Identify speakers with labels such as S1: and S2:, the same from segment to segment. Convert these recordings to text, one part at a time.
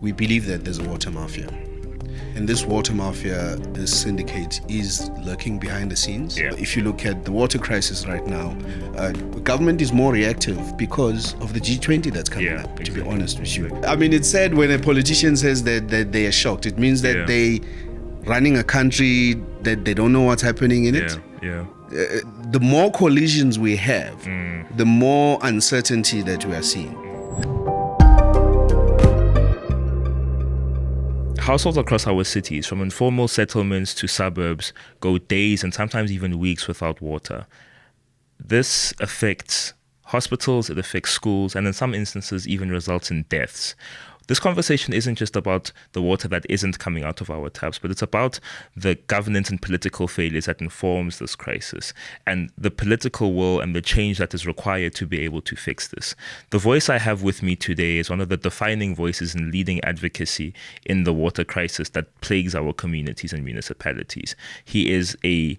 S1: we believe that there's a water mafia. And this water mafia, this syndicate, is lurking behind the scenes.
S2: Yeah.
S1: If you look at the water crisis right now, government is more reactive because of the G20 that's coming up, to be honest with you. I mean, it's sad when a politician says that they are shocked. It means that they running a country that they don't know what's happening in it. The more collisions we have, the more uncertainty that we are seeing.
S2: Households across our cities, from informal settlements to suburbs, go days and sometimes even weeks without water. This affects hospitals, it affects schools, and in some instances even results in deaths. This conversation isn't just about the water that isn't coming out of our taps, but it's about the governance and political failures that informs this crisis and the political will and the change that is required to be able to fix this. The voice I have with me today is one of the defining voices in leading advocacy in the water crisis that plagues our communities and municipalities. He is a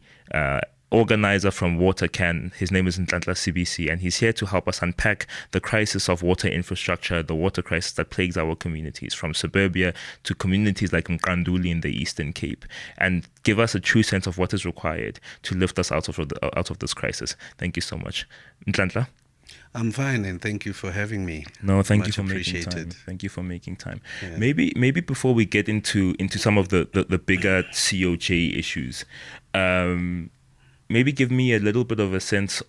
S2: organizer from WaterCan. His name is Nhlanhla Sibisi, and he's here to help us unpack the crisis of water infrastructure, the water crisis that plagues our communities, from suburbia to communities like Mqanduli in the Eastern Cape, and give us a true sense of what is required to lift us out of this crisis. Thank you so much. Nhlanhla?
S1: I'm fine, and thank you for having me.
S2: No, thank you for making time. Thank you for making time.
S1: Yeah.
S2: Maybe before we get into some of the bigger COJ issues, maybe give me a little bit of a sense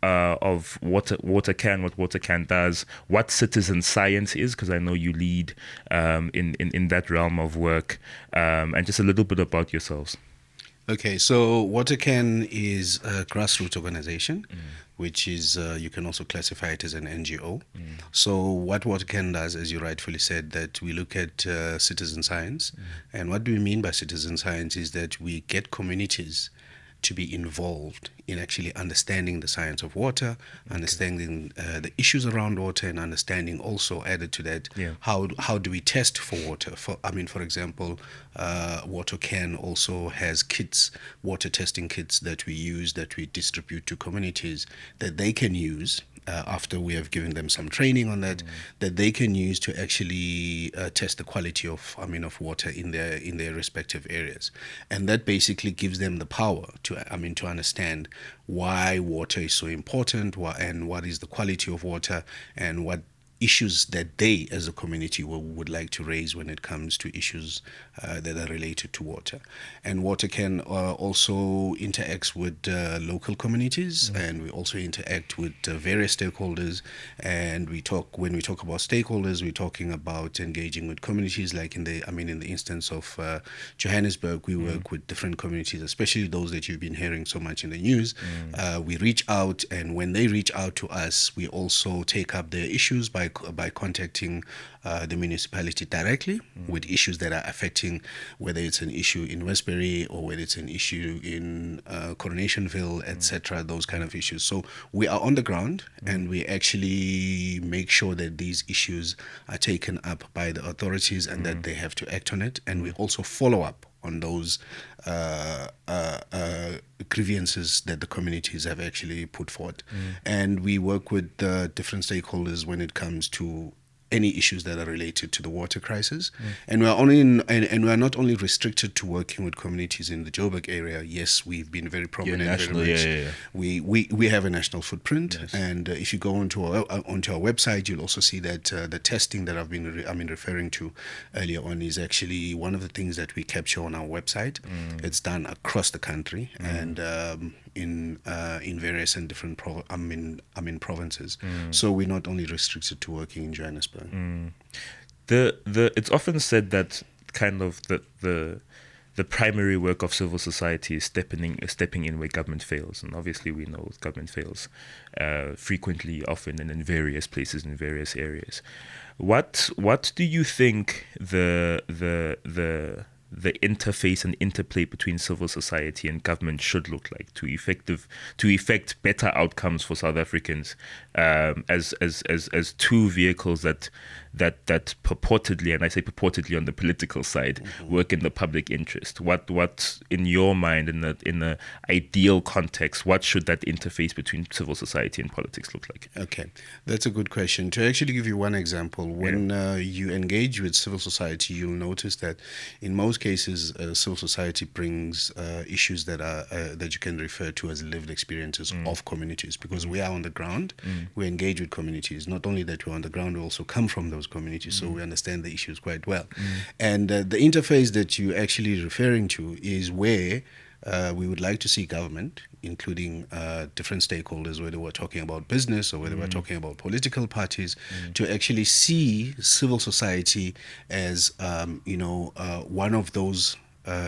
S2: of what WaterCan does, what citizen science is, because I know you lead in that realm of work, and just a little bit about yourselves.
S1: Okay, so WaterCan is a grassroots organization, which is, you can also classify it as an NGO. So what WaterCan does, as you rightfully said, that we look at citizen science. And what do we mean by citizen science is that we get communities to be involved in actually understanding the science of water, understanding the issues around water, and understanding also, added to that, how do we test for water? For example, WaterCan also has kits, water testing kits that we use, that we distribute to communities that they can use after we have given them some training on that, that they can use to actually test the quality of water in their respective areas, and that basically gives them the power to understand why water is so important, and what is the quality of water, and what issues that they as a community would like to raise when it comes to issues that are related to water. And WaterCan also interacts with local communities, and we also interact with various stakeholders. And when we talk about stakeholders, we're talking about engaging with communities, like in the instance of Johannesburg, we work with different communities, especially those that you've been hearing so much in the news. We reach out, and when they reach out to us, we also take up their issues by contacting the municipality directly with issues that are affecting, whether it's an issue in Westbury or whether it's an issue in Coronationville, etc., those kind of issues. So we are on the ground, and we actually make sure that these issues are taken up by the authorities and that they have to act on it. And we also follow up on those grievances that the communities have actually put forward. And we work with different stakeholders when it comes to any issues that are related to the water crisis. And we are not only restricted to working with communities in the Joburg area. Yes, we've been very prominent.
S2: National,
S1: We have a national footprint,
S2: yes.
S1: And if you go onto our website, you'll also see that the testing that I've been referring to earlier on is actually one of the things that we capture on our website. It's done across the country, and in various and different provinces. So we're not only restricted to working in Johannesburg.
S2: It's often said that kind of the primary work of civil society is stepping in where government fails, and obviously we know government fails frequently, often, and in various places, in various areas. What do you think the the interface and interplay between civil society and government should look like to effect better outcomes for South Africans, as two vehicles that purportedly, and I say purportedly on the political side, work in the public interest. What in your mind, in the ideal context, what should that interface between civil society and politics look like?
S1: Okay, that's a good question. To actually give you one example, when you engage with civil society, you'll notice that in most cases, civil society brings issues that are that you can refer to as lived experiences of communities, because we are on the ground, we engage with communities. Not only that we're on the ground, we also come from those communities, so we understand the issues quite well. And the interface that you're actually referring to is where we would like to see government, including different stakeholders, whether we're talking about business or whether we're talking about political parties, to actually see civil society as one of those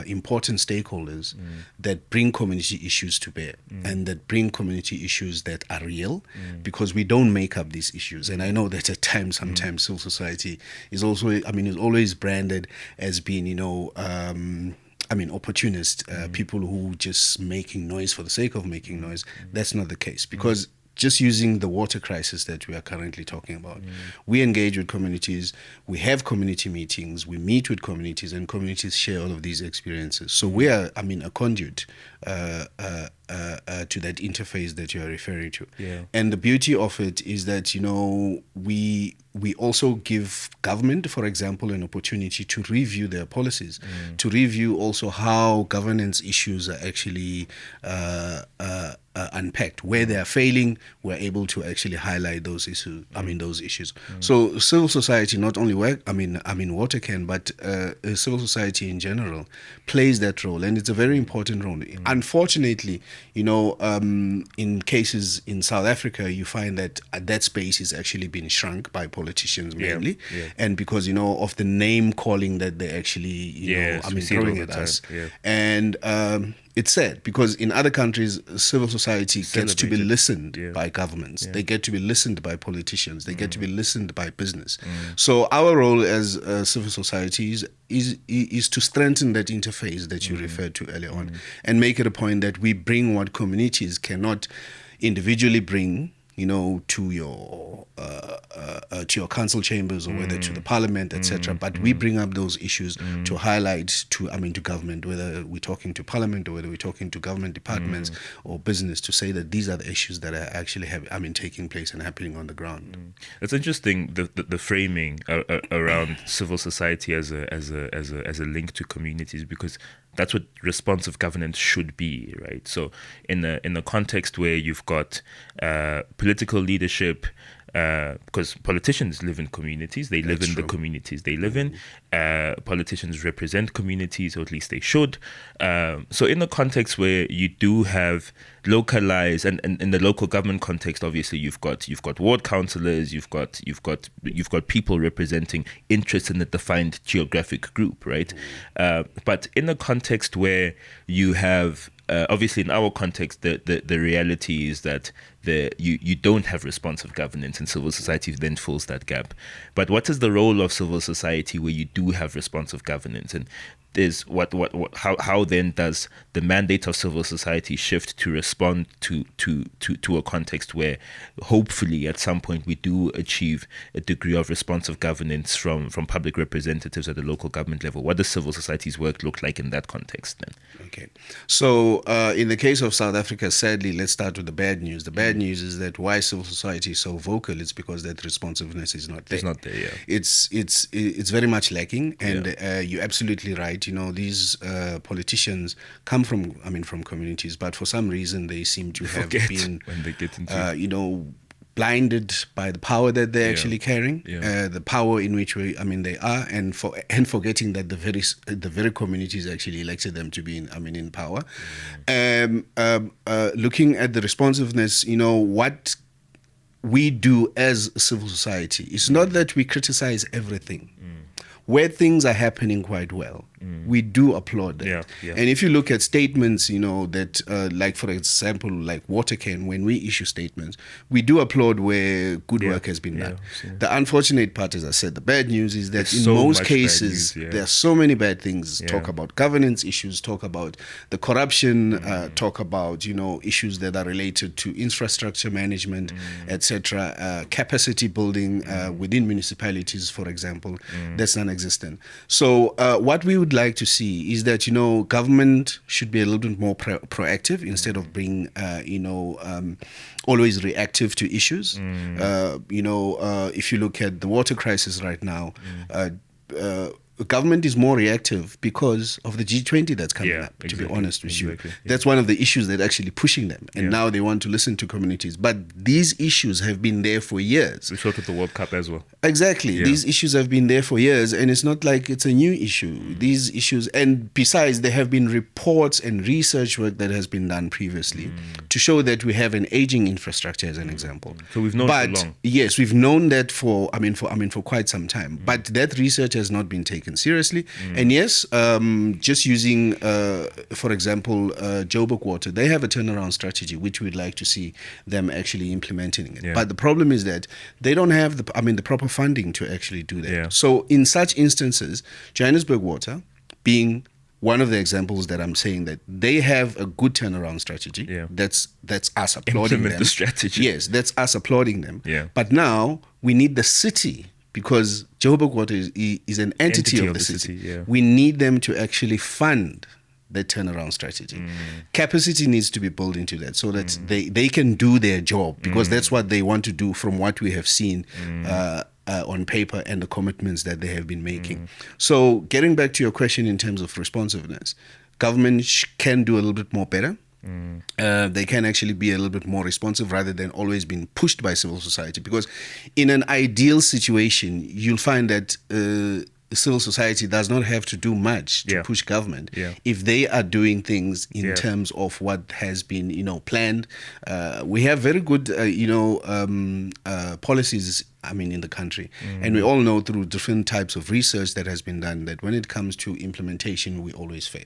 S1: important stakeholders that bring community issues to bear and that bring community issues that are real, because we don't make up these issues. And I know that at times, sometimes civil society is also, is always branded as being, opportunist, people who just making noise for the sake of making noise. That's not the case, because just using the water crisis that we are currently talking about, we engage with communities, we have community meetings, we meet with communities, and communities share all of these experiences. So we are, a conduit to that interface that you are referring to. And the beauty of it is that, we also give government, for example, an opportunity to review their policies, to review also how governance issues are actually unpacked. Where they are failing, we're able to actually highlight those issues. Those issues. So civil society, not only water can, but civil society in general plays that role, and it's a very important role. Unfortunately, in cases in South Africa, you find that that space is actually being shrunk by politicians mainly, and because of the name calling that they actually throwing at us, and it's sad, because in other countries, civil society gets to be listened by governments. They get to be listened by politicians. They get to be listened by business. So our role as civil society is to strengthen that interface that you referred to earlier on, and make it a point that we bring what communities cannot individually bring, to your council chambers, or whether to the parliament, etc. But we bring up those issues to highlight to government, whether we're talking to parliament or whether we're talking to government departments or business, to say that these are the issues that are actually taking place and happening on the ground.
S2: It's interesting, the framing around civil society as a link to communities, because that's what responsive governance should be, right? So in a context where you've got political leadership, because politicians live in communities, they live in the communities they live in. Politicians represent communities, or at least they should. So in a context where you do have localized, and in the local government context, obviously you've got ward councillors, you've got people representing interests in a defined geographic group, right? But in a context where you have obviously in our context, the reality is that you don't have responsive governance, and civil society then fills that gap. But what is the role of civil society where you do have responsive governance? And there's how then does the mandate of civil society shift to respond to a context where hopefully at some point we do achieve a degree of responsive governance from public representatives at the local government level? What does civil society's work look like in that context then?
S1: Okay, so in the case of South Africa, sadly, let's start with the bad news. The bad news is that why civil society is so vocal, it's because that responsiveness is not there.
S2: It's not there, yeah.
S1: It's very much lacking, and you're absolutely right. These politicians come from communities, but for some reason they seem to have been
S2: when they get into
S1: blinded by the power that they're actually carrying, the power in which they are, and forgetting that the very communities actually elected them to be in power. Looking at the responsiveness, what we do as civil society, it's not that we criticize everything. Where things are happening quite well, we do applaud that.
S2: Yeah, yeah.
S1: And if you look at statements, that like for example, like Watercan, when we issue statements, we do applaud where good work has been done. The unfortunate part, as I said, the bad news is that
S2: There's
S1: in
S2: so
S1: most
S2: much
S1: cases
S2: bad news,
S1: there are so many bad things.
S2: Yeah.
S1: Talk about governance issues, talk about the corruption, talk about issues that are related to infrastructure management, etc., capacity building within municipalities, for example, that's non-existent. So what we would like to see is that government should be a little bit more proactive instead of being always reactive to issues. If you look at the water crisis right now, government is more reactive because of the G20 that's coming up, to be honest with you. That's one of the issues that actually pushing them. And now they want to listen to communities. But these issues have been there for years.
S2: We showed with the World Cup as well.
S1: Exactly. Yeah. These issues have been there for years, and it's not like it's a new issue. These issues, and besides, there have been reports and research work that has been done previously to show that we have an aging infrastructure, as an example.
S2: So we've known for long.
S1: Yes, we've known that for quite some time. But that research has not been taken seriously. And yes, just using, for example, Joburg Water, they have a turnaround strategy, which we'd like to see them actually implementing it. Yeah. But the problem is that they don't have the proper funding to actually do that. Yeah. So in such instances, Johannesburg Water being one of the examples that I'm saying that they have a good turnaround strategy. Yeah. That's us applauding them.
S2: The strategy.
S1: Yes, that's us applauding them.
S2: Yeah.
S1: But now we need the city, because Joburg Water is an entity of the city.
S2: Yeah.
S1: We need them to actually fund the turnaround strategy. Capacity needs to be built into that so that they can do their job, because that's what they want to do from what we have seen on paper and the commitments that they have been making. So getting back to your question in terms of responsiveness, government can do a little bit more better. They can actually be a little bit more responsive rather than always being pushed by civil society, because in an ideal situation you'll find that civil society does not have to do much to push government if they are doing things in terms of what has been planned. We have very good policies in the country. And we all know through different types of research that has been done that when it comes to implementation, we always fail.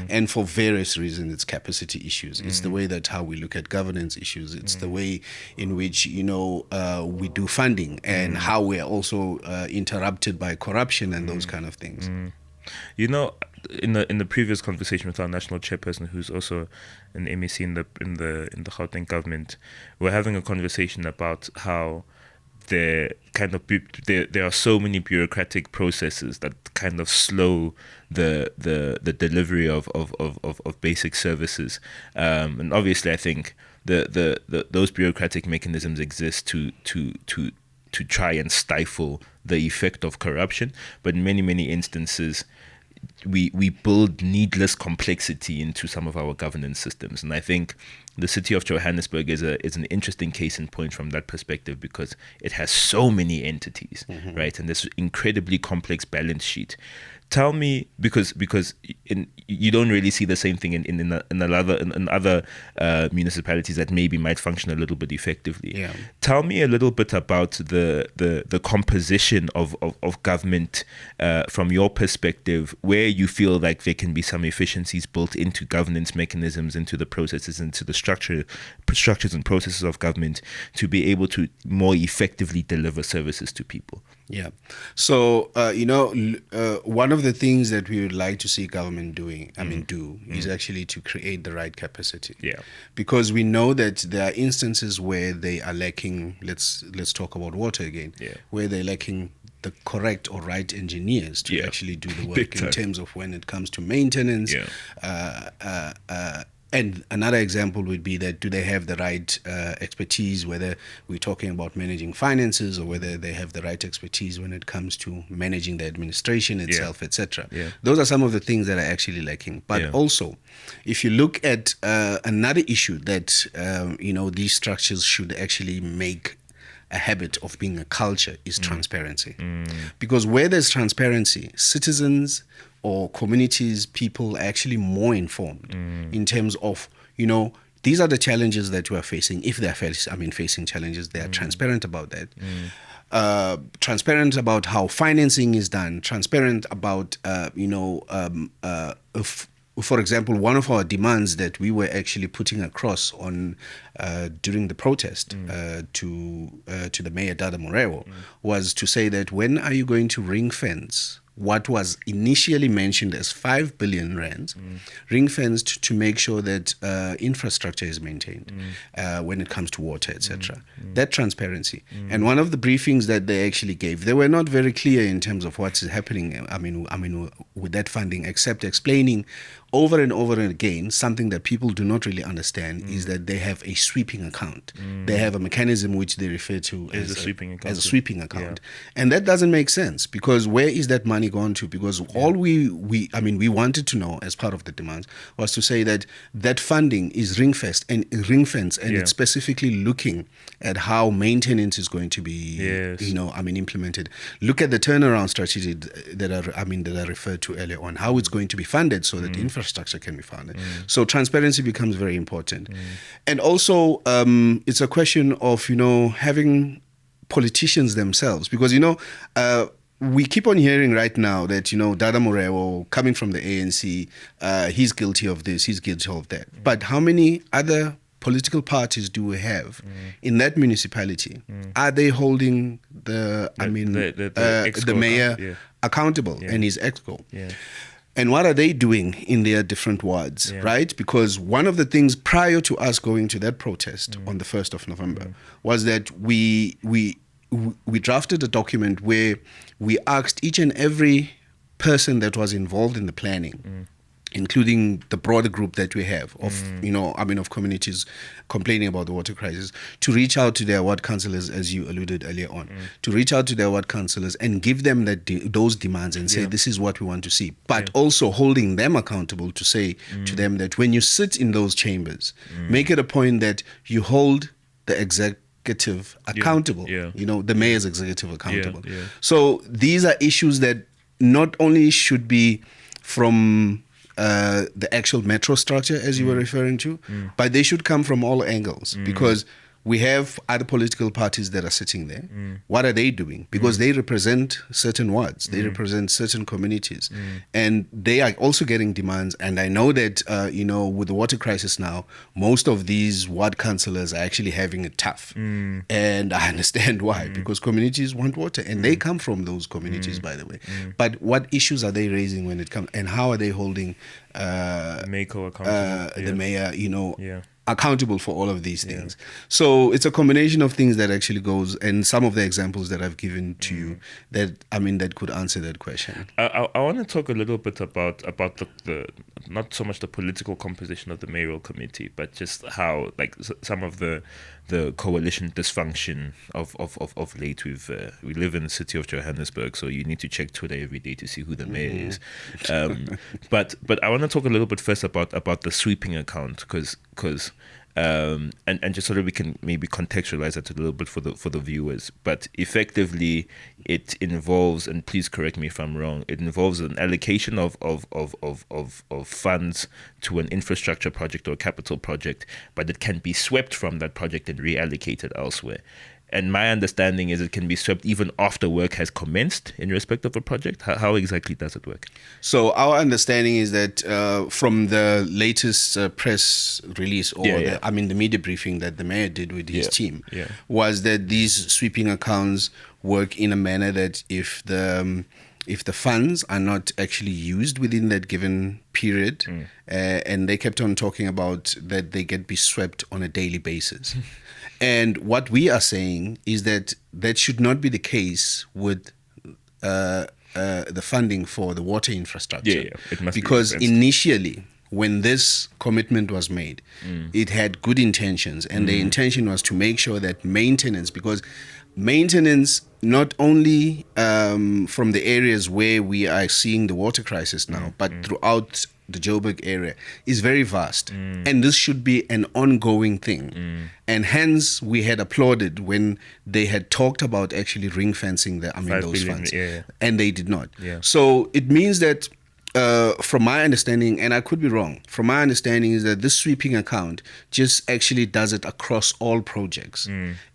S1: And for various reasons, it's capacity issues. It's the way that how we look at governance issues. It's the way in which, we do funding and how we are also interrupted by corruption and those kind of things.
S2: In the previous conversation with our national chairperson, who's also an MEC in the Gauteng government, we're having a conversation about how there are so many bureaucratic processes that kind of slow the delivery of basic services, and obviously I think those bureaucratic mechanisms exist to try and stifle the effect of corruption, but in many instances we build needless complexity into some of our governance systems. And I think the city of Johannesburg is an interesting case in point from that perspective, because it has so many entities, right? And this incredibly complex balance sheet. Tell me, because you don't really see the same thing in other municipalities that maybe might function a little bit effectively.
S1: Yeah.
S2: Tell me a little bit about the composition of government from your perspective, where you feel like there can be some efficiencies built into governance mechanisms, into the processes, into the structures and processes of government to be able to more effectively deliver services to people.
S1: Yeah. So, one of the things that we would like to see government do is actually to create the right capacity.
S2: Yeah.
S1: Because we know that there are instances where they are lacking, let's talk about water again, where they're lacking the correct or right engineers to actually do the work in terms of when it comes to maintenance. And another example would be that do they have the right expertise, whether we're talking about managing finances or whether they have the right expertise when it comes to managing the administration itself, etc. Those are some of the things that are actually lacking. But also, if you look at another issue that, these structures should actually make a habit of being a culture is transparency. Because where there's transparency, citizens or communities, people are actually more informed in terms of, these are the challenges that we are facing. If they are facing challenges, they are transparent about that. transparent about how financing is done, transparent about, if, for example, one of our demands that we were actually putting across on during the protest to the Mayor Dada Moreau was to say that when are you going to ring fence what was initially mentioned as 5 billion rands, ring-fenced to make sure that infrastructure is maintained when it comes to water, etc. That transparency. And one of the briefings that they actually gave, they were not very clear in terms of what's happening. I mean, with that funding, except explaining over and over again something that people do not really understand is that they have a sweeping account. They have a mechanism which they refer to as a sweeping account. And that doesn't make sense, because where is that money gone to? Because all we wanted to know as part of the demands was to say that that funding is ring-fenced and it's specifically looking at how maintenance is going to be implemented. Look at the turnaround strategy that I referred to earlier on, how it's going to be funded so that infrastructure can be funded. So transparency becomes very important. And also it's a question of having politicians themselves, because we keep on hearing right now that Dada Moreau, coming from the ANC, he's guilty of this, he's guilty of that. But how many other political parties do we have in that municipality? Are they holding the mayor accountable and his exco? And what are they doing in their different wards, right? Because one of the things prior to us going to that protest on the 1st of November was that we drafted a document where we asked each and every person that was involved in the planning, including the broader group that we have of, of communities complaining about the water crisis, to reach out to their ward councillors, as you alluded earlier on, to reach out to their ward councillors and give them those demands and say, this is what we want to see. But also holding them accountable to say to them that when you sit in those chambers, make it a point that you hold the executive accountable, the mayor's executive accountable. So these are issues that not only should be from the actual metro structure, as you were referring to, but they should come from all angles, because we have other political parties that are sitting there. What are they doing? Because they represent certain wards, they represent certain communities, and they are also getting demands. And I know that, with the water crisis now, most of these ward councillors are actually having it tough. And I understand why, because communities want water, and they come from those communities, by the way. But what issues are they raising when it comes, and how are they holding
S2: Mako accountable?
S1: The mayor, accountable for all of these things? So it's a combination of things that actually goes, and some of the examples that I've given to you that could answer that question.
S2: I want to talk a little bit about the not so much the political composition of the mayoral committee, but just how some of the coalition dysfunction of late. We live in the city of Johannesburg, so you need to check Twitter every day to see who the mayor is. But I want to talk a little bit first about the sweeping account, because and just so that we can maybe contextualize that a little bit for the viewers. But effectively, it involves, and please correct me if I'm wrong, it involves an allocation of funds to an infrastructure project or a capital project, but it can be swept from that project and reallocated elsewhere. And my understanding is it can be swept even after work has commenced in respect of a project. How exactly does it work?
S1: So our understanding is that from the latest press release, or the media briefing that the mayor did with his team, was that these sweeping accounts work in a manner that if the funds are not actually used within that given period, and they kept on talking about that they be swept on a daily basis. And what we are saying is that should not be the case with the funding for the water infrastructure.
S2: It must
S1: because initially, when this commitment was made, it had good intentions, and the intention was to make sure that maintenance not only from the areas where we are seeing the water crisis now, but throughout the Joburg area, is very vast. And this should be an ongoing thing. And hence, we had applauded when they had talked about actually ring fencing those funds. And they did not. So it means that from my understanding, and I could be wrong, from my understanding is that this sweeping account just actually does it across all projects.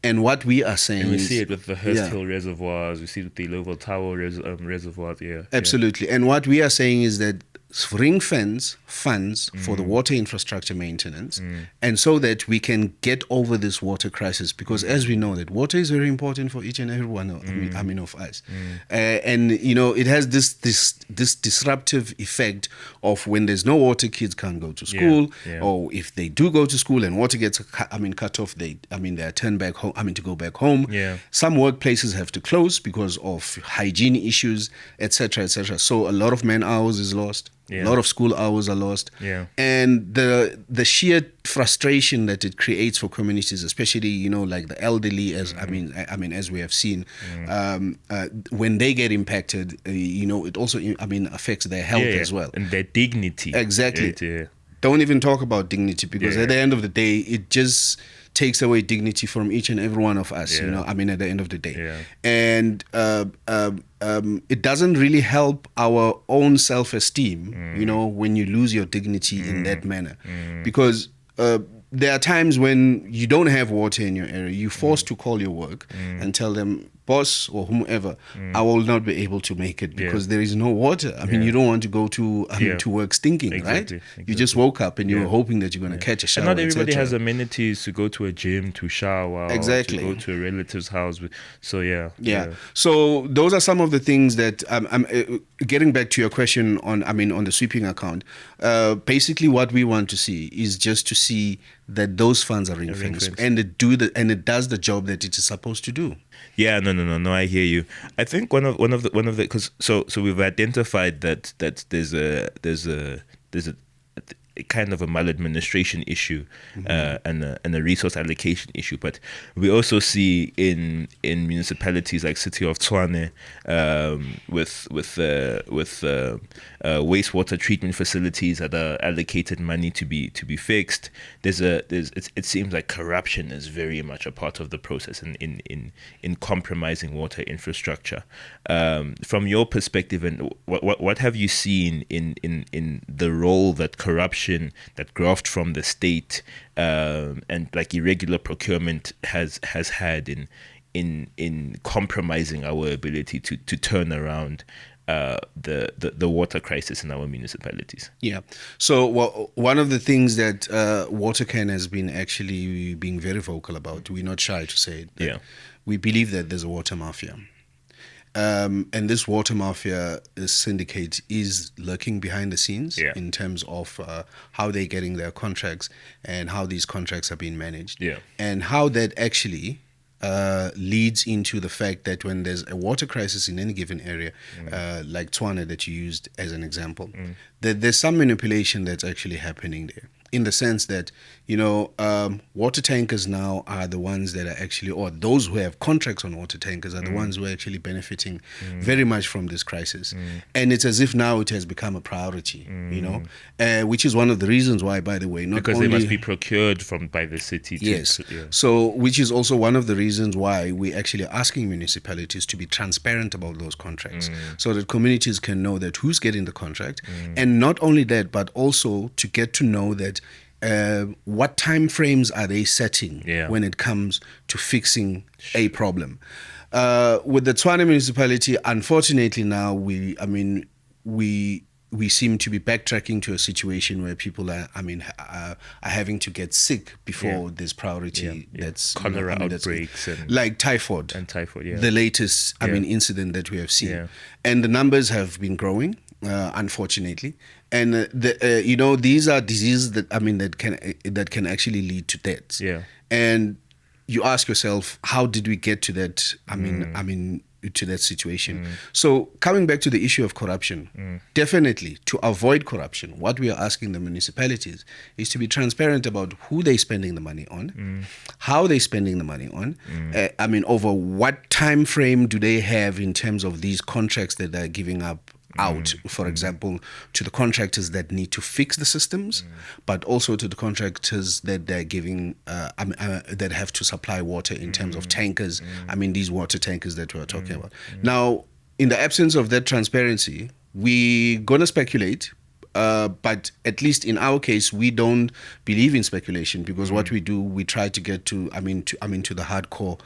S1: And what we are saying
S2: And we
S1: is,
S2: see it with the Hurst Hill reservoirs, we see it with the Lowell Tower reservoirs,
S1: absolutely. And what we are saying is that ring fence funds for the water infrastructure maintenance, and so that we can get over this water crisis, because as we know that water is very important for each and every one of, of us. And it has this disruptive effect of when there's no water, kids can't go to school, or if they do go to school and water gets cut off, they are turned back home, to go back home. Some workplaces have to close because of hygiene issues, etc., etc. So a lot of man hours is lost. A lot of school hours are lost, and the sheer frustration that it creates for communities, especially like the elderly, as as we have seen, when they get impacted, it also affects their health as well,
S2: and their dignity.
S1: Exactly. Don't even talk about dignity, because at the end of the day, it just takes away dignity from each and every one of us, at the end of the day. And it doesn't really help our own self-esteem, when you lose your dignity in that manner. Because there are times when you don't have water in your area, you're forced to call your work and tell them, boss or whomever, I will not be able to make it because there is no water. You don't want to go to to work stinking, right? You just woke up and you're hoping that you're going to catch a shower.
S2: And not everybody has amenities to go to a gym, to shower,
S1: exactly,
S2: or to go to a relative's house. So
S1: So those are some of the things that I'm getting back to your question on. On the sweeping account. Basically, what we want to see is just to see that those funds are ring-fenced and it does the job that it is supposed to do.
S2: Yeah, no. I hear you. I think one of the because so we've identified that there's a kind of a maladministration issue and a resource allocation issue, but we also see in municipalities like City of Tshwane with wastewater treatment facilities that are allocated money to be fixed. It seems like corruption is very much a part of the process in compromising water infrastructure. From your perspective, and what have you seen in the role that corruption, that graft from the state and like irregular procurement has had in compromising our ability to turn around the water crisis in our municipalities? Yeah.
S1: So one of the things that WaterCan has been actually being very vocal about, we're not shy to say it. We believe that there's a water mafia. And this water mafia syndicate is lurking behind the scenes in terms of how they're getting their contracts and how these contracts are being managed. And how that actually leads into the fact that when there's a water crisis in any given area, like Tshwane that you used as an example, that there's some manipulation that's actually happening there. In the sense that, water tankers now are the ones that are actually, or those who have contracts on water tankers are the ones who are actually benefiting very much from this crisis. And it's as if now it has become a priority, which is one of the reasons why, by the way,
S2: because they must be procured by the city.
S1: So, which is also one of the reasons why we're actually asking municipalities to be transparent about those contracts, so that communities can know that who's getting the contract, and not only that, but also to get to know that what time frames are they setting when it comes to fixing a problem. With the Tshwane municipality, unfortunately now we seem to be backtracking to a situation where people are having to get sick before this priority. That's
S2: cholera outbreaks and
S1: like typhoid. The latest incident that we have seen, and the numbers have been growing. Unfortunately, and these are diseases that that can actually lead to deaths. And you ask yourself, how did we get to that? To that situation. So coming back to the issue of corruption, definitely to avoid corruption, what we are asking the municipalities is to be transparent about who they're spending the money on, how they're spending the money on, over what time frame do they have in terms of these contracts that they're giving up out, for example, to the contractors that need to fix the systems, but also to the contractors that they're giving, that have to supply water in terms of tankers. These water tankers that we're talking about. Now, in the absence of that transparency, we're going to speculate. But at least in our case, we don't believe in speculation, because what we do, we try to get to the hardcore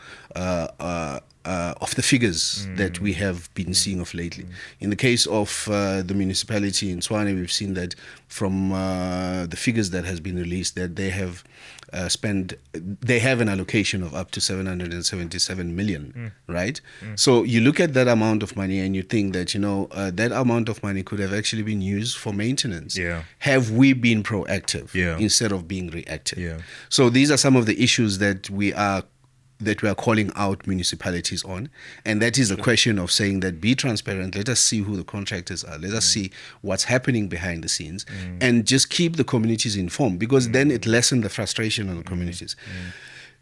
S1: of the figures that we have been seeing of lately. In the case of the municipality in Tshwane, we've seen that from the figures that has been released, that they have they have an allocation of up to 777 million, right? So you look at that amount of money and you think that, that amount of money could have actually been used for maintenance.
S2: Yeah.
S1: Have we been proactive
S2: Yeah.
S1: instead of being reactive?
S2: Yeah.
S1: So these are some of the issues that we are calling out municipalities on, and that is a question of saying that be transparent. Let us see who the contractors are. Let us see what's happening behind the scenes, and just keep the communities informed, because then it lessens the frustration on the communities.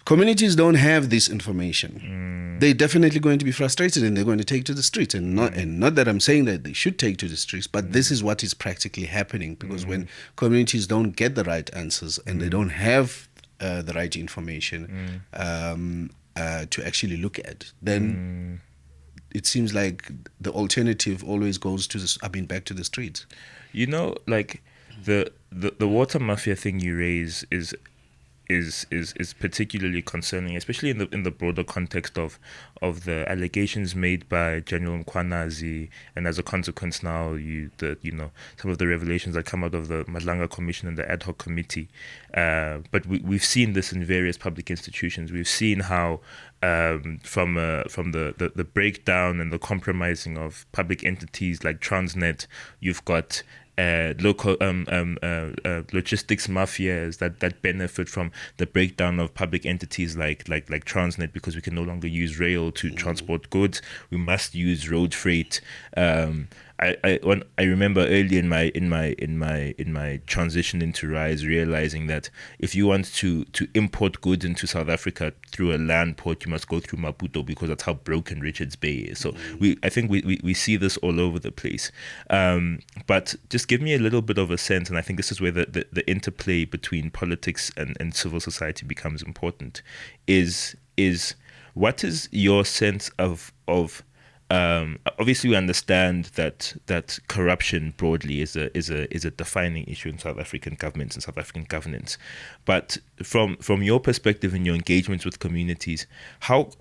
S1: Communities don't have this information. They're definitely going to be frustrated, and they're going to take to the streets. And not that I'm saying that they should take to the streets, but this is what is practically happening, because when communities don't get the right answers and they don't have the right information to actually look at, then it seems like the alternative always goes to back to the streets.
S2: Like the water mafia thing you raise is particularly concerning, especially in the broader context of the allegations made by General Mkhwanazi, and as a consequence now some of the revelations that come out of the Madlanga Commission and the ad hoc committee. But we've seen this in various public institutions. We've seen how from the breakdown and the compromising of public entities like Transnet, you've got local logistics mafias that benefit from the breakdown of public entities like Transnet, because we can no longer use rail to transport goods. We must use road freight. I remember early in my transition into Rise, realizing that if you want to import goods into South Africa through a land port, you must go through Maputo, because that's how broken Richards Bay is. So I think we see this all over the place. But just give me a little bit of a sense, and I think this is where the interplay between politics and civil society becomes important. Is what is your sense of obviously we understand that corruption broadly is a defining issue in South African governments and South African governance, but from your perspective and your engagements with communities, how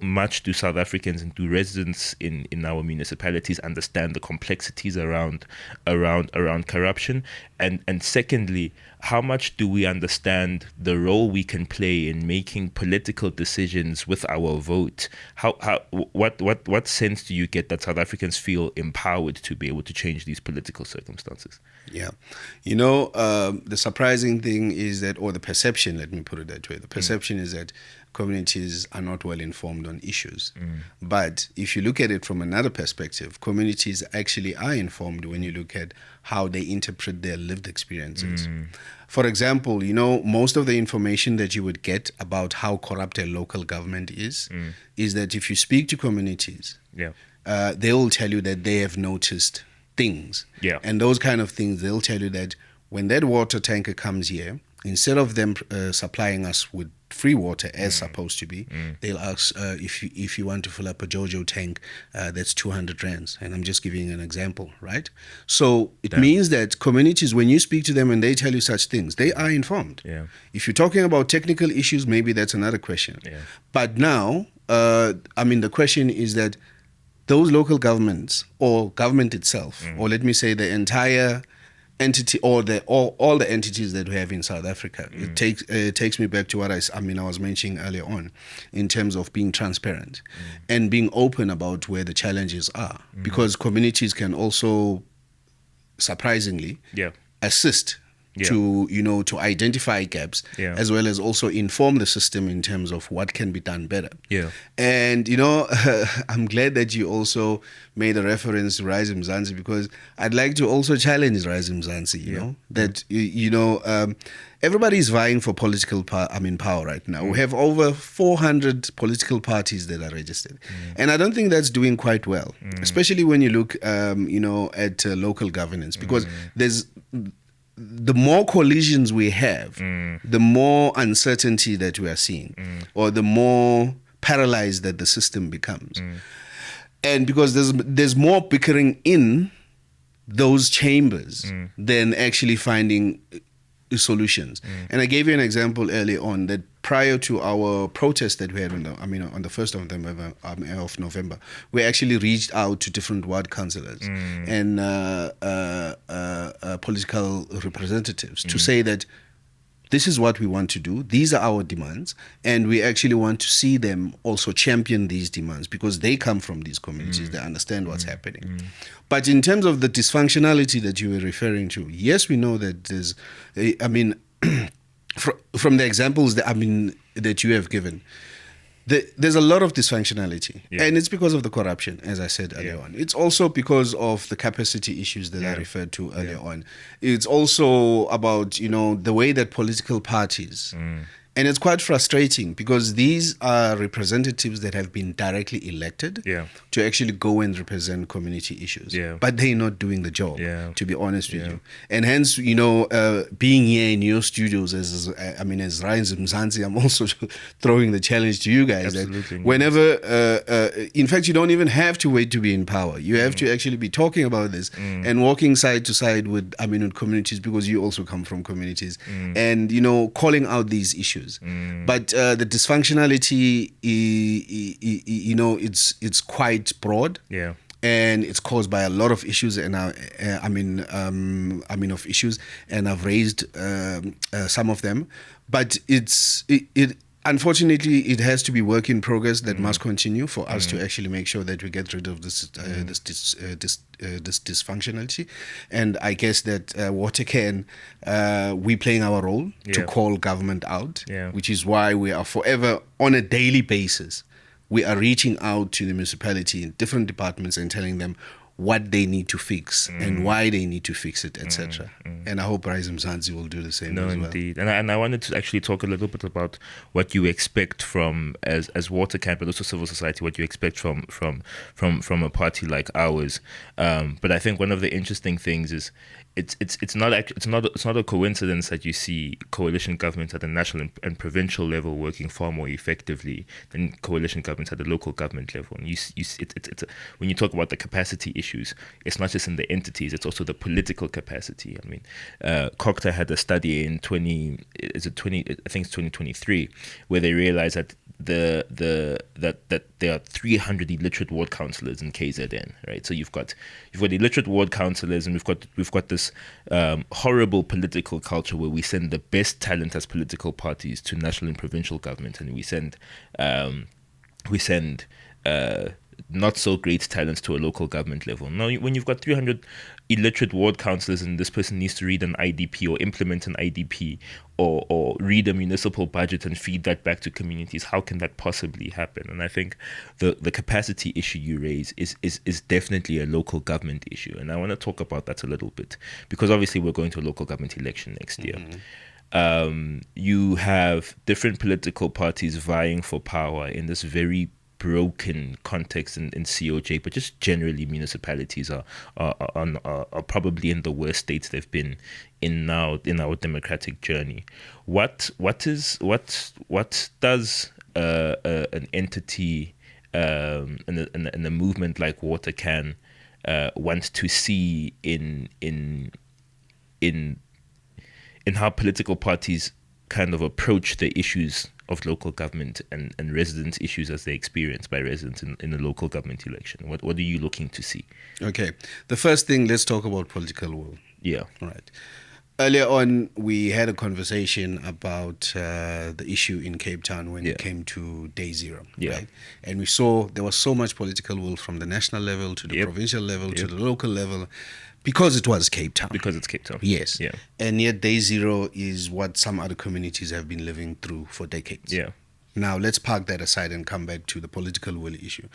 S2: much do South Africans and do residents in our municipalities understand the complexities around corruption, and secondly, how much do we understand the role we can play in making political decisions with our vote? What sense do you get that South Africans feel empowered to be able to change these political circumstances?
S1: Yeah. The surprising thing is that, or the perception, let me put it that way, the perception is that communities are not well informed on issues. But if you look at it from another perspective, communities actually are informed when you look at how they interpret their lived experiences. For example, most of the information that you would get about how corrupt a local government is that if you speak to communities, they will tell you that they have noticed things.
S2: Yeah.
S1: And those kind of things, they'll tell you that when that water tanker comes here, instead of them supplying us with free water as supposed to be, they'll ask if you want to fill up a JoJo tank, that's 200 rands. And I'm just giving an example, right? So it means that communities, when you speak to them and they tell you such things, they are informed.
S2: Yeah.
S1: If you're talking about technical issues, maybe that's another question.
S2: Yeah.
S1: But now, the question is that those local governments or government itself, or let me say the entire entity, or all the entities that we have in South Africa, it takes me back to what I was mentioning earlier on, in terms of being transparent and being open about where the challenges are, because communities can also surprisingly assist to identify gaps, as well as also inform the system in terms of what can be done better. And I'm glad that you also made a reference to Rise Mzansi, because I'd like to also challenge Rise Mzansi, that everybody's vying for political power right now. We have over 400 political parties that are registered, and I don't think that's doing quite well, especially when you look at local governance, because the more collisions we have, the more uncertainty that we are seeing, or the more paralyzed that the system becomes. and because there's more bickering in those chambers than actually finding solutions. And I gave you an example early on that prior to our protest that we had on the 1st of November, we actually reached out to different ward councillors and political representatives to say that this is what we want to do. These are our demands. And we actually want to see them also champion these demands because they come from these communities. They understand what's happening. But in terms of the dysfunctionality that you were referring to, yes, we know that there's, from the examples that you have given, there's a lot of dysfunctionality, and it's because of the corruption, as I said earlier on. It's also because of the capacity issues that I referred to earlier on. It's also about, the way that political parties, and it's quite frustrating because these are representatives that have been directly elected to actually go and represent community issues, but they're not doing the job, to be honest with you. And hence, being here in your studios as Ryan's Mzansi, I'm also throwing the challenge to you guys.
S2: Absolutely.
S1: That whenever, in fact, you don't even have to wait to be in power. You have to actually be talking about this and walking side to side with communities, because you also come from communities, and calling out these issues. But the dysfunctionality, it's quite broad. And it's caused by a lot of issues, and of issues, and I've raised some of them. But unfortunately, it has to be work in progress that must continue for us to actually make sure that we get rid of this dysfunctionality. And I guess that Water Can, we playing our role to call government out, which is why we are forever on a daily basis. We are reaching out to the municipality in different departments and telling them what they need to fix and why they need to fix it, etc. And I hope Rise Mzansi will do the same as well.
S2: No, indeed. And I wanted to actually talk a little bit about what you expect from, as Water Camp, but also civil society, what you expect from a party like ours. But I think one of the interesting things is it's not a coincidence that you see coalition governments at the national and provincial level working far more effectively than coalition governments at the local government level. And when you talk about the capacity issues, it's not just in the entities; it's also the political capacity. I mean, COCTA had a study in 2023, where they realized that that there are 300 illiterate ward councillors in KZN, right? So you've got illiterate ward councillors, and we've got this horrible political culture where we send the best talent as political parties to national and provincial government, and we send not so great talents to a local government level. Now, when you've got 300 illiterate ward councillors and this person needs to read an IDP or implement an IDP or read a municipal budget and feed that back to communities, how can that possibly happen? And I think the capacity issue you raise is definitely a local government issue. And I want to talk about that a little bit, because obviously we're going to a local government election next year. You have different political parties vying for power in this very broken context in COJ, but just generally municipalities are probably in the worst states they've been in now in our democratic journey. What does an entity and a movement like Water Can want to see in how political parties kind of approach the issues of local government and residents' issues as they're experienced by residents in a local government election? What are you looking to see?
S1: Okay. The first thing, let's talk about political will.
S2: Yeah.
S1: All right. Earlier on, we had a conversation about the issue in Cape Town when it came to Day Zero.
S2: Yeah.
S1: Right? And we saw there was so much political will from the national level to the provincial level to the local level, because it was Cape Town.
S2: Because it's Cape Town.
S1: Yes.
S2: Yeah.
S1: And yet Day Zero is what some other communities have been living through for decades.
S2: Yeah.
S1: Now, let's park that aside and come back to the political will issue.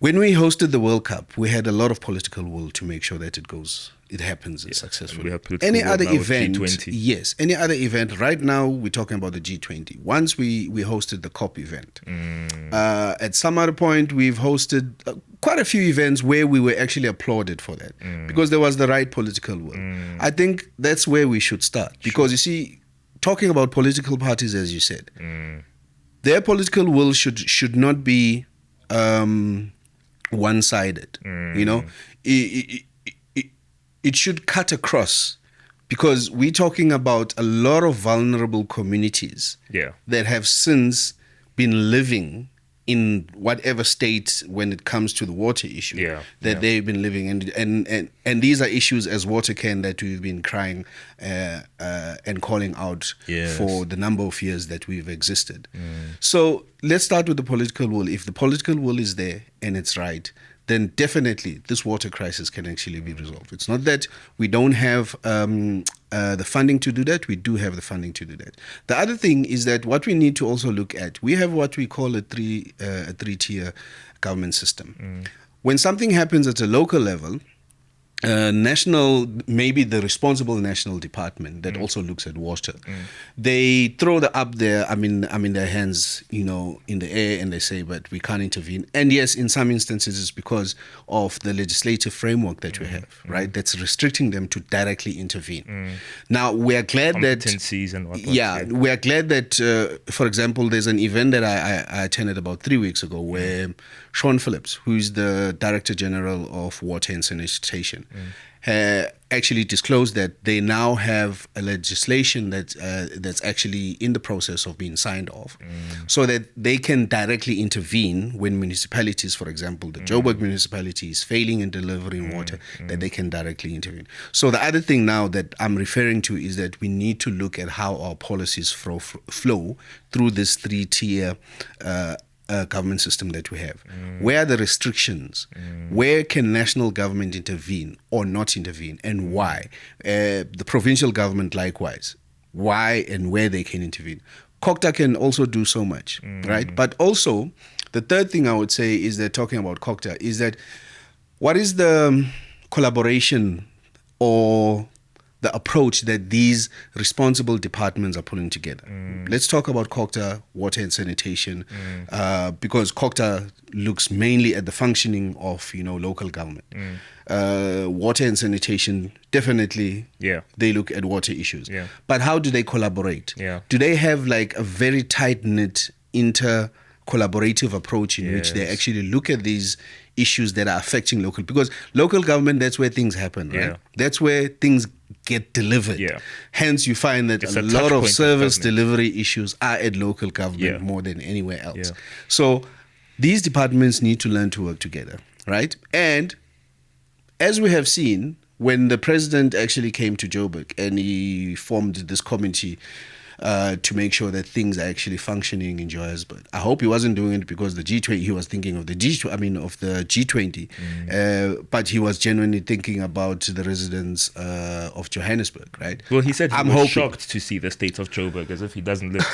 S1: When we hosted the World Cup, we had a lot of political will to make sure that it happens successfully.
S2: We have political
S1: any
S2: will
S1: other
S2: now with
S1: event,
S2: G20.
S1: yes, any other event. Right now, we're talking about the G20. Once we hosted the COP event. At some other point, we've hosted quite a few events where we were actually applauded for that because there was the right political will. I think that's where we should start, because you see, talking about political parties, as you said, their political will should not be one-sided. You know, it should cut across, because we're talking about a lot of vulnerable communities that have since been living in whatever state when it comes to the water issue they've been living in, and these are issues as Watercan that we've been crying and calling out for the number of years that we've existed. So let's start with the political will. If the political will is there and it's right, then definitely this water crisis can actually be resolved. It's not that we don't have the funding to do that. We do have the funding to do that. The other thing is that what we need to also look at, we have what we call a three-tier government system. When something happens at a local level, national, maybe the responsible national department that also looks at water, they throw their hands, you know, in the air, and they say, but we can't intervene. And yes, in some instances it's because of the legislative framework that we have, right? That's restricting them to directly intervene. Now, we're glad that
S2: and whatnot,
S1: we're glad that, for example, there's an event that I attended about 3 weeks ago where Sean Phillips, who's the Director General of Water and Sanitation, actually disclosed that they now have a legislation that's actually in the process of being signed off, so that they can directly intervene when municipalities, for example, the Joburg municipality is failing in delivering water, that they can directly intervene. So the other thing now that I'm referring to is that we need to look at how our policies flow through this three-tier government system that we have. Where are the restrictions? Where can national government intervene or not intervene, and why? The provincial government likewise. Why and where they can intervene. COGTA can also do so much, right? But also, the third thing I would say is that, talking about COGTA, is that what is the collaboration or the approach that these responsible departments are pulling together? Let's talk about COGTA, water and sanitation, because COGTA looks mainly at the functioning of, you know, local government. Water and sanitation, definitely, they look at water issues. But how do they collaborate? Do they have like a very tight-knit collaborative approach in which they actually look at these issues that are affecting local, because local government, that's where things happen, right? That's where things get delivered. Hence, you find that a lot of service delivery issues are at local government more than anywhere else. So these departments need to learn to work together, right? And as we have seen, when the president actually came to Joburg and he formed this committee to make sure that things are actually functioning in Johannesburg. I hope he wasn't doing it because the G20, he was thinking of the G20, but he was genuinely thinking about the residents of Johannesburg, right?
S2: Well, he said he was shocked to see the state of Joburg, as if he doesn't live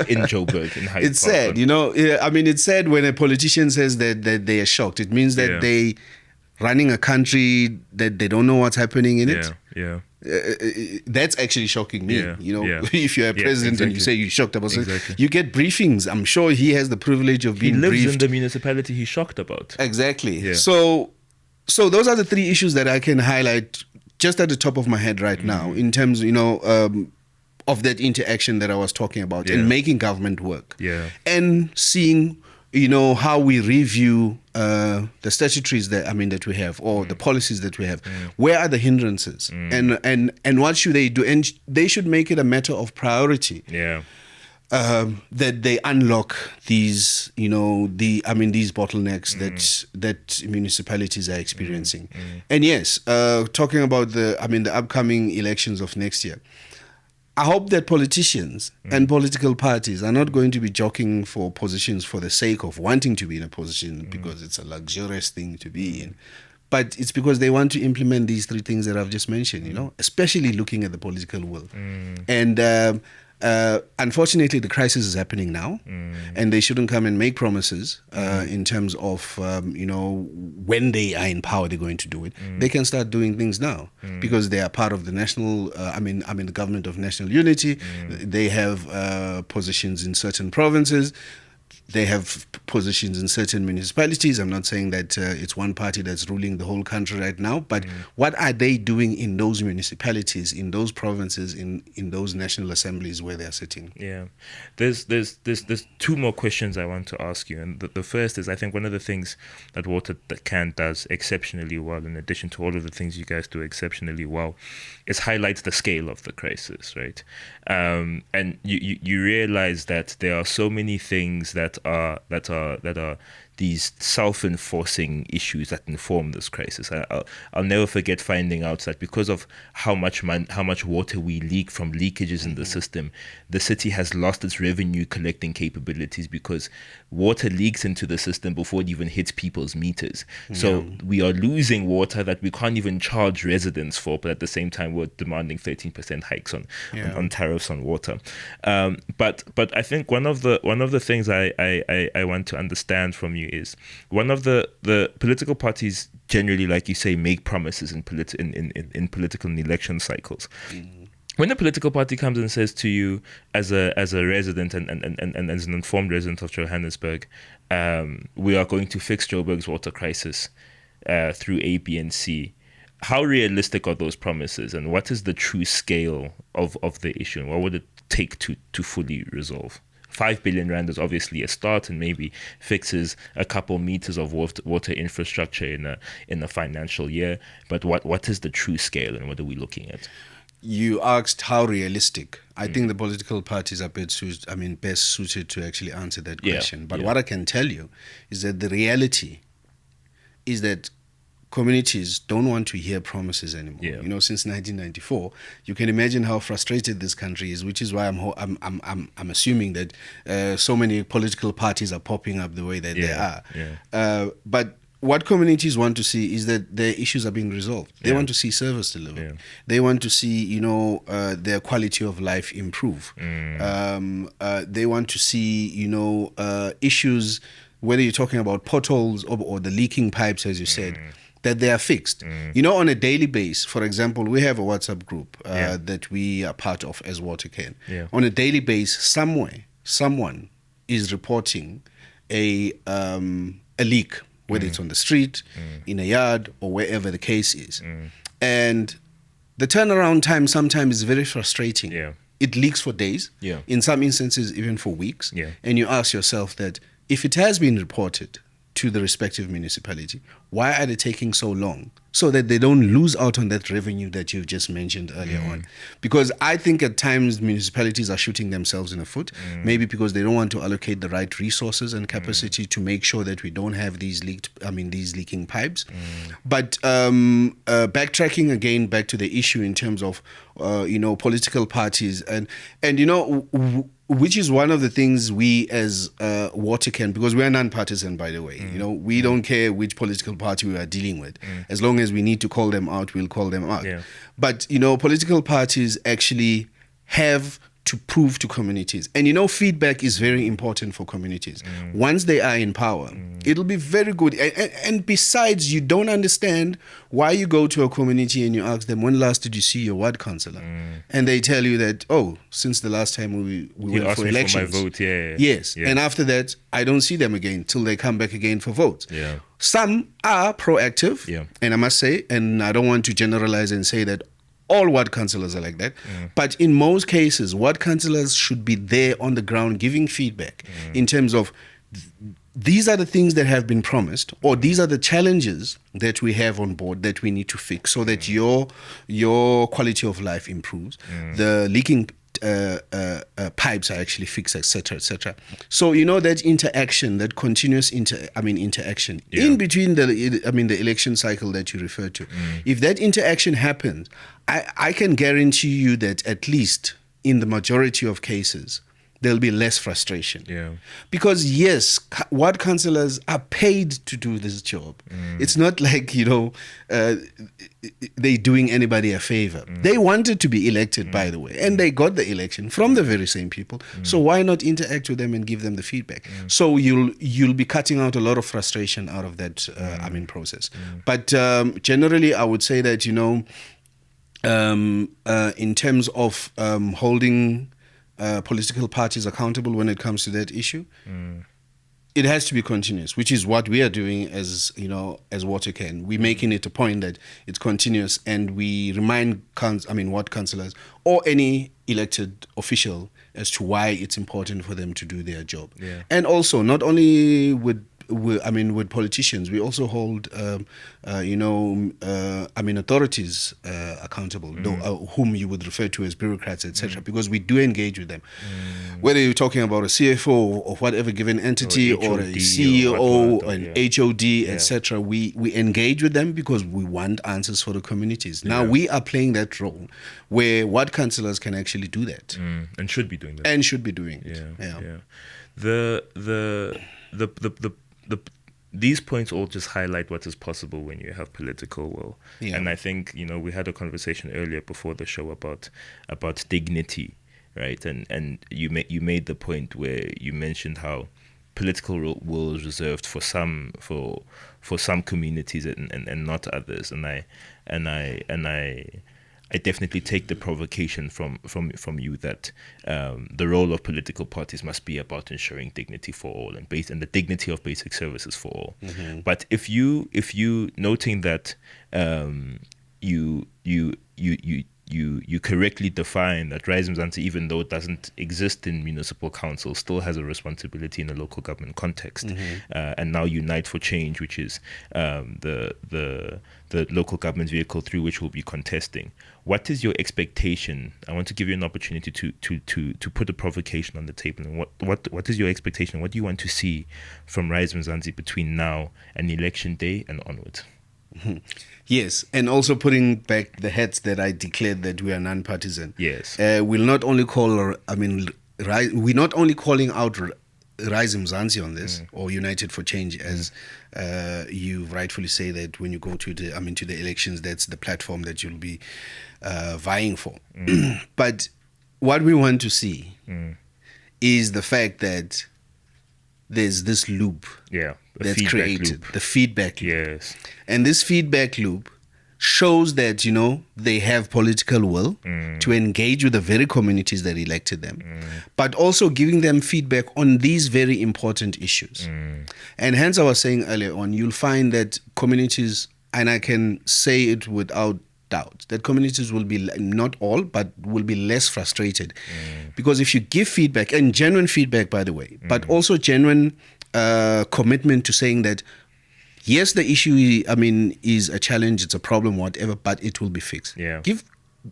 S2: in Joburg. In Hyde
S1: It's sad, you know. I mean, it's sad when a politician says that they are shocked. It means that they running a country that they don't know what's happening in it. That's actually shocking me. You know, if you're a president and you say you're shocked about something, you get briefings. I'm sure he has the privilege of being briefed.
S2: He lives in the municipality he's shocked about.
S1: Exactly. So those are the three issues that I can highlight just at the top of my head right now, in terms, you know, of that interaction that I was talking about, and making government work, and seeing, you know, how we review the statutories that we have, or the policies that we have. Where are the hindrances, and what should they do? And they should make it a matter of priority. That they unlock these, you know, these bottlenecks that municipalities are experiencing. And yes, talking about the upcoming elections of next year, I hope that politicians and political parties are not going to be jockeying for positions for the sake of wanting to be in a position because it's a luxurious thing to be in. But it's because they want to implement these three things that I've just mentioned, you know, especially looking at the political will. And unfortunately, the crisis is happening now, and they shouldn't come and make promises in terms of, you know, when they are in power, they're going to do it. They can start doing things now because they are part of the national, the government of national unity. They have positions in certain provinces. they have positions in certain municipalities. I'm not saying that it's one party that's ruling the whole country right now, but what are they doing in those municipalities, in those provinces, in those national assemblies where they're sitting?
S2: Yeah, there's two more questions I want to ask you, and the first is, I think one of the things that Water Can does exceptionally well, in addition to all of the things you guys do exceptionally well, is highlights the scale of the crisis, right? And you realize that there are so many things that are these self-enforcing issues that inform this crisis. I'll never forget finding out that because of how much water we leak from leakages in the system, the city has lost its revenue collecting capabilities because water leaks into the system before it even hits people's meters. So we are losing water that we can't even charge residents for, but at the same time we're demanding 13% hikes on tariffs on water. But I think one of the things I want to understand from you is, one of the political parties generally, like you say, make promises in political and election cycles. When a political party comes and says to you, as a resident and as an informed resident of Johannesburg, we are going to fix Joburg's water crisis through A, B, and C, how realistic are those promises, and what is the true scale of the issue, and what would it take to fully resolve? 5 billion rand is obviously a start, and maybe fixes a couple meters of water infrastructure in a financial year. But what is the true scale, and what are we looking at?
S1: You asked how realistic. I think the political parties are best suited to actually answer that question. But what I can tell you is that the reality is that communities don't want to hear promises anymore. Since 1994, you can imagine how frustrated this country is, which is why I'm assuming that so many political parties are popping up the way that they are. But what communities want to see is that their issues are being resolved. They want to see service delivered. They want to see, their quality of life improve. They want to see, issues, whether you're talking about potholes or the leaking pipes, as you said, that they are fixed. On a daily basis. For example, we have a WhatsApp group that we are part of as Water Can. On a daily basis, someone is reporting a leak, whether it's on the street, in a yard, or wherever the case is. And the turnaround time sometimes is very frustrating. It leaks for days, in some instances even for weeks. And you ask yourself that if it has been reported to the respective municipality, why are they taking so long? So that they don't lose out on that revenue that you've just mentioned earlier on. Because I think at times municipalities are shooting themselves in the foot, maybe because they don't want to allocate the right resources and capacity to make sure that we don't have these leaking pipes. But backtracking again back to the issue in terms of political parties and which is one of the things we as Water Can, because we are non-partisan, by the way, we don't care which political party we are dealing with. As long as we need to call them out, we'll call them out. But, political parties actually have to prove to communities. And feedback is very important for communities. Once they are in power, it'll be very good. And besides, you don't understand why you go to a community and you ask them, when last did you see your ward councillor? And they tell you that, since the last time we went for elections.
S2: For my vote,
S1: Yes. And after that, I don't see them again till they come back again for votes. Some are proactive, and I must say, and I don't want to generalize and say that all ward councillors are like that. But in most cases, ward councillors should be there on the ground giving feedback in terms of these are the things that have been promised, or these are the challenges that we have on board that we need to fix so that your quality of life improves. The leaking pipes are actually fixed, etc., etc. So that interaction, that continuous interaction in between the election cycle that you referred to. If that interaction happens, I can guarantee you that at least in the majority of cases, there'll be less frustration. Because yes, ward councillors are paid to do this job. It's not like, they're doing anybody a favor. They wanted to be elected, by the way, and they got the election from the very same people. So why not interact with them and give them the feedback? So you'll be cutting out a lot of frustration out of that process. But generally, I would say that, in terms of holding political parties accountable when it comes to that issue, It has to be continuous, which is what we are doing as as Watercan. We're making it a point that it's continuous, and we remind ward councillors or any elected official as to why it's important for them to do their job.
S2: Yeah.
S1: And also, not only with politicians, we also hold authorities accountable, whom you would refer to as bureaucrats, etc. Because we do engage with them, whether you're talking about a CFO of whatever given entity, or a CEO, an HOD, etc. We engage with them because we want answers for the communities. Now we are playing that role where ward councillors can actually do that,
S2: and should be doing that, these points all just highlight what is possible when you have political will. And I think we had a conversation earlier before the show about dignity, right? And you made the point where you mentioned how political will is reserved for some communities and not others. And I definitely take the provocation from you that the role of political parties must be about ensuring dignity for all and the dignity of basic services for all. But if you noting that you correctly define that Rise Mzansi, even though it doesn't exist in municipal council, still has a responsibility in a local government context, and now Unite for Change, which is the local government vehicle through which we'll be contesting. What is your expectation? I want to give you an opportunity to put a provocation on the table. And what is your expectation? What do you want to see from Rise Mzansi between now and election day and onwards?
S1: Yes, and also putting back the hats that I declared that we are non-partisan.
S2: Yes,
S1: we're not only calling out Rise Mzansi on this, or United for Change, as you rightfully say that when you go to the elections, that's the platform that you'll be vying for. But what we want to see is the fact that there's this loop that's created, the feedback loop.
S2: Yes.
S1: And this feedback loop shows that, they have political will to engage with the very communities that elected them, but also giving them feedback on these very important issues. And hence I was saying earlier on, you'll find that communities, and I can say it without doubt, that communities will be, not all, but will be less frustrated. Because if you give feedback, and genuine feedback, by the way, but also genuine commitment to saying that, yes, the issue, is a challenge, it's a problem, whatever, but it will be fixed. Give,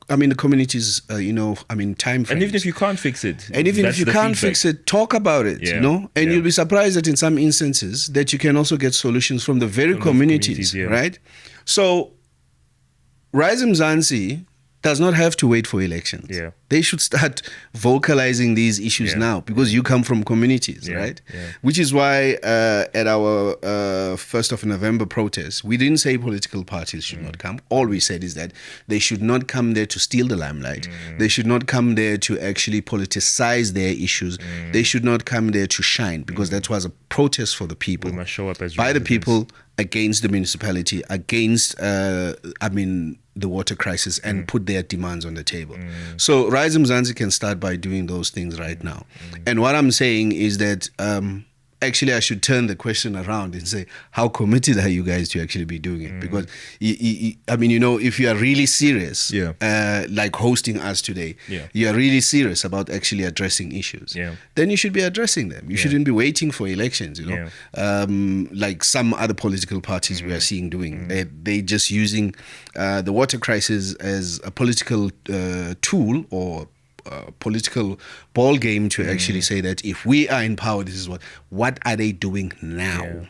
S1: the communities, time frames.
S2: And even if you can't fix it.
S1: And even if you can't fix it, talk about it, And you'll be surprised that in some instances that you can also get solutions from the very communities, right? So, Rise Mzansi does not have to wait for elections. They should start vocalizing these issues now, because you come from communities, right? Which is why at our 1st of November protest, we didn't say political parties should not come. All we said is that they should not come there to steal the limelight. They should not come there to actually politicize their issues. They should not come there to shine, because that was a protest for the people.
S2: We must show up as
S1: by the people, against the municipality, against the water crisis, and put their demands on the table. So Rise Mzansi can start by doing those things right now. And what I'm saying is that actually I should turn the question around and say, how committed are you guys to actually be doing it? Because if you are really serious, like hosting us today, you are really serious about actually addressing issues, then you should be addressing them. You shouldn't be waiting for elections, like some other political parties we are seeing doing. They just using the water crisis as a political tool, or political ball game to actually say that if we are in power, this is what are they doing now?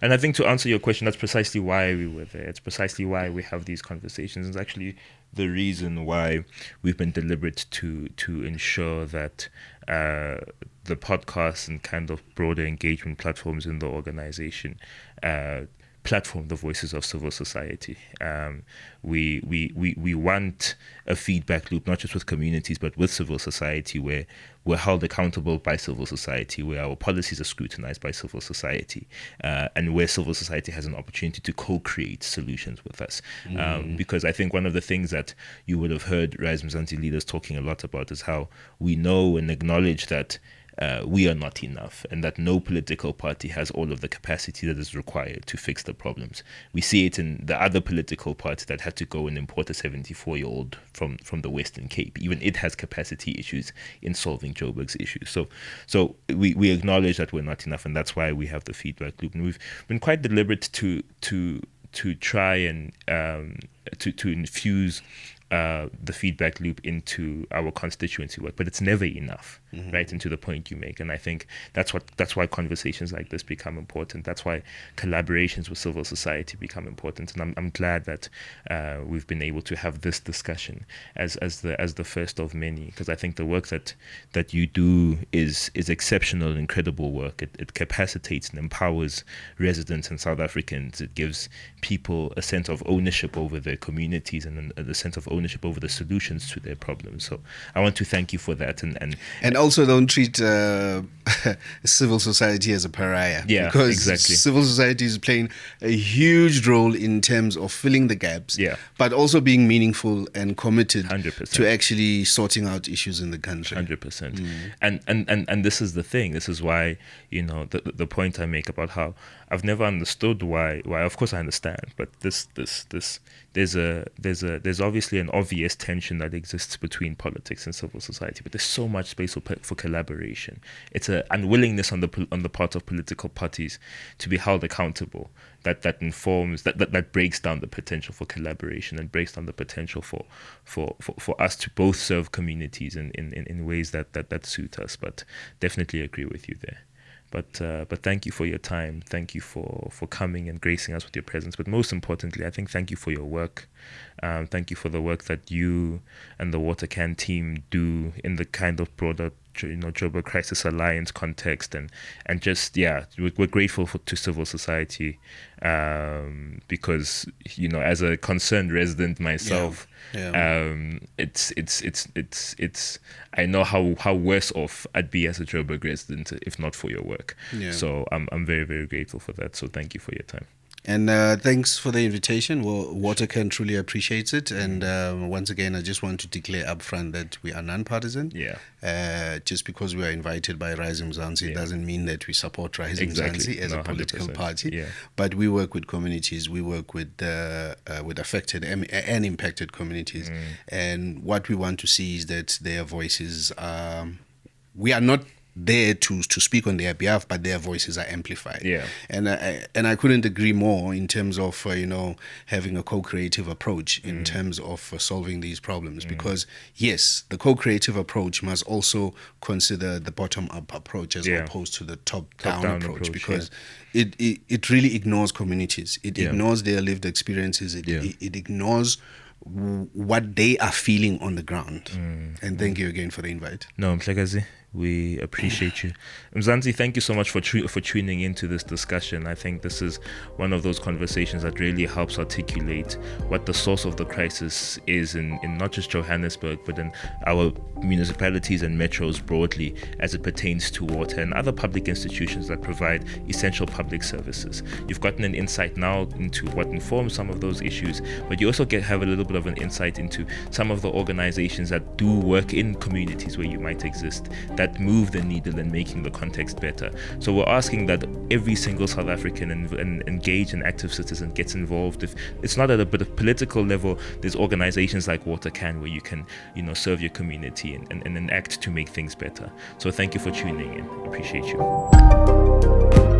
S2: And I think, to answer your question, that's precisely why we were there. It's precisely why we have these conversations. It's actually the reason why we've been deliberate to ensure that the podcast and kind of broader engagement platforms in the organization platform the voices of civil society. We want a feedback loop, not just with communities, but with civil society, where we're held accountable by civil society, where our policies are scrutinized by civil society, and where civil society has an opportunity to co-create solutions with us. Because I think one of the things that you would have heard Rise Mzansi leaders talking a lot about is how we know and acknowledge that we are not enough, and that no political party has all of the capacity that is required to fix the problems. We see it in the other political party that had to go and import a 74-year-old from the Western Cape. Even it has capacity issues in solving Joburg's issues. So we acknowledge that we're not enough, and that's why we have the feedback loop. And we've been quite deliberate to try and to infuse the feedback loop into our constituency work, but it's never enough, right? And to the point you make, and I think that's why conversations like this become important. That's why collaborations with civil society become important, and I'm glad that we've been able to have this discussion as the first of many, because I think the work that you do is exceptional and incredible work. It capacitates and empowers residents and South Africans. It gives people a sense of ownership over their communities and a sense of ownership over the solutions to their problems. So I want to thank you for that, and
S1: also don't treat civil society as a pariah.
S2: Yeah,
S1: because
S2: exactly.
S1: Civil society is playing a huge role in terms of filling the gaps,
S2: Yeah.
S1: but also being meaningful and committed
S2: 100%.
S1: to actually sorting out issues in the country.
S2: 100%. And this is the thing. This is why, the point I make about how I've never understood why. Of course I understand, but there's obviously an obvious tension that exists between politics and civil society, but there's so much space for collaboration. It's an unwillingness on the part of political parties to be held accountable that informs that breaks down the potential for collaboration and breaks down the potential for us to both serve communities in ways that suit us. But definitely agree with you there. But thank you for your time. Thank you for coming and gracing us with your presence. But most importantly, I think thank you for your work. Thank you for the work that you and the Watercan team do in the kind of broader Joburg Crisis Alliance context, and just we're grateful to civil society because as a concerned resident myself, it's I know how worse off I'd be as a Joburg resident if not for your work. So I'm very, very grateful for that. So thank you for your time.
S1: And thanks for the invitation. Well, Watercan truly appreciates it. And once again, I just want to declare upfront that we are non-partisan. Just because we are invited by Rising Mzansi doesn't mean that we support Rising Mzansi as a political
S2: 100%.
S1: party. But we work with communities. We work with affected and impacted communities. And what we want to see is that their voices we are not there to speak on their behalf, but their voices are amplified. And I couldn't agree more in terms of having a co-creative approach in terms of solving these problems, because yes, the co-creative approach must also consider the bottom-up approach as opposed to the top-down approach, because it really ignores communities. It ignores their lived experiences. It ignores what they are feeling on the ground. And thank you again for the invite.
S2: No, Mhlekazi, we appreciate you. Mzansi, thank you so much for tuning into this discussion. I think this is one of those conversations that really helps articulate what the source of the crisis is in not just Johannesburg, but in our municipalities and metros broadly as it pertains to water and other public institutions that provide essential public services. You've gotten an insight now into what informs some of those issues, but you also have a little bit of an insight into some of the organizations that do work in communities where you might exist, that move the needle in making the context better. So we're asking that every single South African and engaged and active citizen gets involved. If it's not at a political level, there's organizations like Watercan where you can serve your community and act to make things better. So thank you for tuning in. Appreciate you.